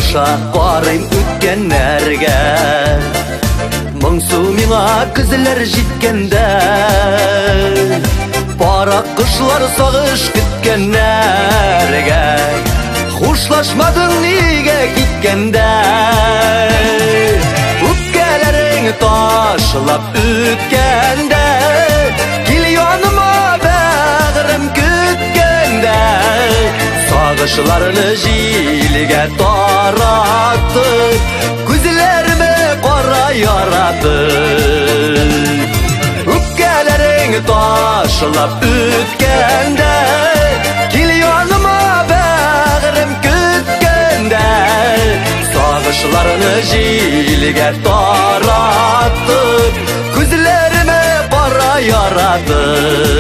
Uşaq barayım ötkenlerge Мұңсу миңа күзілер жеткенде Бара қышлар сағыш күткенлерге Хушлашмадың неге кеткенде Өпкелерің ташылап өткенде Кел яныма бәғірім күткенде Сағышларыны жилге таратты Күзілеріме қара яратты Өпкелерің ташылап өткенде Кел яныма бәғірім күткенде Сағышларыны жилге таратты Күзілеріме қара яратты